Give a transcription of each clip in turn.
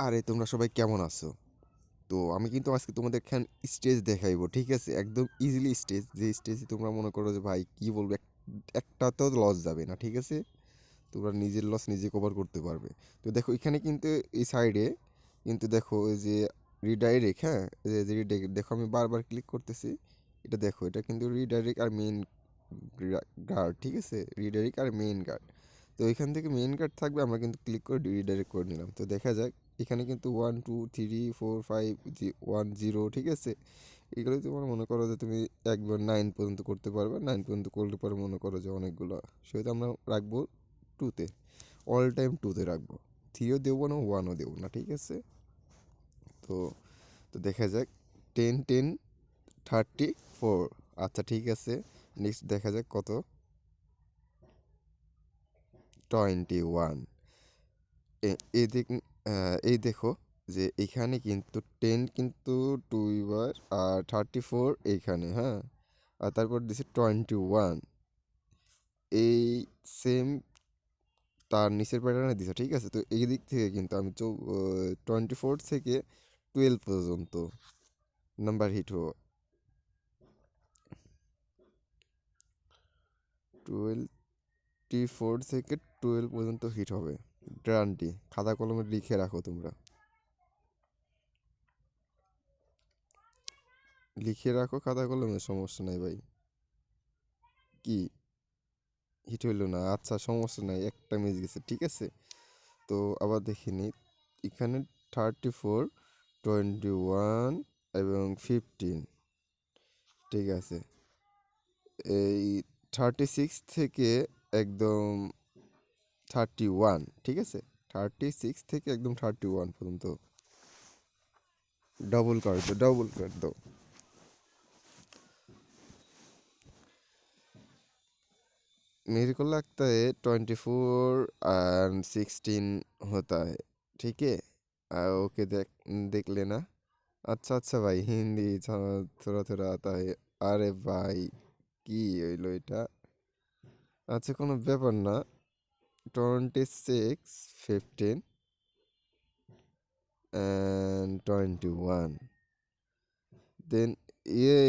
আরে তোমরা সবাই কেমন আছো? তো আমি কিন্তু আজকে তোমাদের স্টেজ দেখাইবো, ঠিক আছে? একদম ইজিলি স্টেজ, যে স্টেজে তোমরা মনে করো যে ভাই কি বলবো, একটাতেও লস যাবে না, ঠিক আছে? তোমরা নিজের লস নিজে কভার করতে পারবে। তো দেখো এখানে কিন্তু এই সাইডে কিন্তু দেখো এই যে রিডাইরেক্ট, হ্যাঁ, যে রিডাইরেক্ট দেখো আমি বারবার ক্লিক করতেছি। এটা দেখো, এটা কিন্তু রিডাইরেক্ট আর মেইন গার্ড, ঠিক আছে? রিডাইরেক্ট আর মেইন গার্ড। তো এখান থেকে মেইন গার্ড থাকবে, আমরা কিন্তু ক্লিক করে রিডাইরেক্ট করে নিলাম। তো দেখা যাক এখানে কিন্তু 1 2 3 4 5 1 0, ঠিক আছে? এগুলো তোমার মনে করো যে তুমি একবার 9 পর্যন্ত করতে পারবে, 9 পর্যন্ত করলে পরে মনে করো যে অনেকগুলো, সেহেতু আমরা রাখবো 2-তে, অল টাইম 2-তে রাখবো। 3ও দেবো না, 1ও দেবো না, ঠিক আছে? তো তো দেখা যাক 10 10 34। আচ্ছা ঠিক আছে, নেক্সট দেখা যাক কত। 21। এই দেখ, এই দেখো যে এখানে কিন্তু 10 কিন্তু 2 বার, আর 34 এইখানে, হ্যাঁ, আর তারপর দিছে 21। এই সেম তার নিচের প্যাটার্নে দিছে, ঠিক আছে? তো এই দিক থেকে কিন্তু আমি 24 থেকে 12 পর্যন্ত নাম্বার হিট হো, 24 থেকে 12 পর্যন্ত হিট হবে, গ্যারান্টি। খাতা কলমে লিখে রাখো তোমরা, লিখে রাখো খাতা কলমে, সমস্যা নাই ভাই। কি হিট হইলো না? আচ্ছা সমস্যা নাই, একটা মিস গেছে, ঠিক আছে? তো আবার দেখে নিই, এখানে 34, 21 এবং 15, ঠিক আছে? এই 36 থেকে একদম 31, ঠিক আছে? 36 থেকে একদম 31 পর্যন্ত ডবল কার্ড দাও, ডবল কার্ড দাও। मेरे को लगता है 24 एंड 16 होता है, ठीक है? ओके, देख देख लेना। अच्छा अच्छा भाई, हिंदी थोड़ा थोड़ा आता है। আরে ভাই কি হইলো এটা? আচ্ছা কোনো ব্যাপার না। 26, 15 and 21, देन ये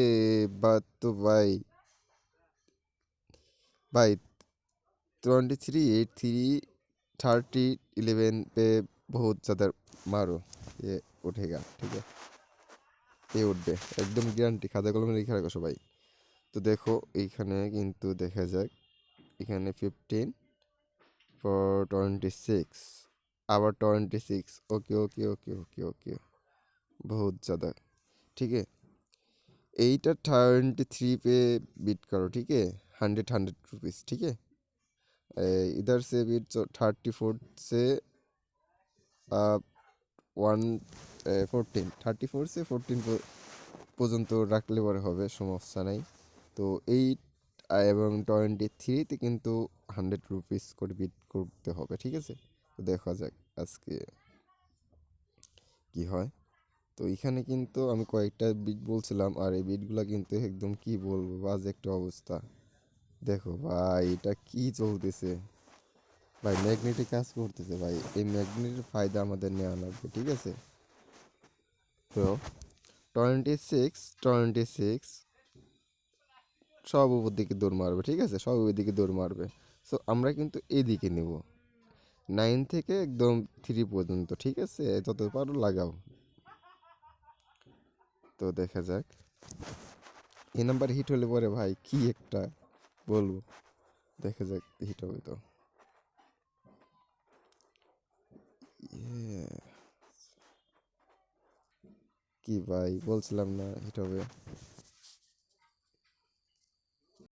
बात तो भाई 23, 83, 30, 11 पे बहुत ज़्यादा मारो, ये उठेगा, ठीक है? ये উঠবে একদম গ্যারান্টি, খাতা কলমে লিখে রাখো সবাই। তো দেখো এইখানে কিন্তু দেখা যাক, এখানে 15 ফর 26, আবার 26। ওকে ওকে ওকে ওকে ওকে, बहुत ज़्यादा, ठीक है? এইটা 23 पे बीट करो, ठीक है? 100 रुपीज़, ठीक है? इधर से भी 34 से आप 34 से 14 পর্যন্ত রাখলে পরে হবে, সমস্যা নাই। তো 8 এবং 23তে কিন্তু 100 রুপিস করে বিট করতে হবে, ঠিক আছে? তো দেখা যাক আজকে কি হয়। তো এখানে কিন্তু আমি কয়েকটা বিট বলছিলাম, আর এই বিটগুলো কিন্তু একদম কি বলবো, বাজে একটা অবস্থা। দেখো ভাই এটা কি চলতেছে ভাই, ম্যাগনেটিক কাজ করতেছে ভাই, এই ম্যাগনেটের ফায়দা আমাদের নেওয়া লাগবে, ঠিক আছে? তো 26 সব উপর দিকে দৌড় মারবে, ঠিক আছে? সব ওই দিকে দৌড় মারবে। সো আমরা কিন্তু এইদিকে নেব, 9 থেকে একদম 3 পর্যন্ত, ঠিক আছে? যত পারো লাগাও। তো দেখা যাক এই নাম্বার হিট হলে পরে ভাই কি একটা বলবো, দেখা যাক হিট হবে তো। ইয়ে, কি ভাই বলছিলাম না হিট হবে?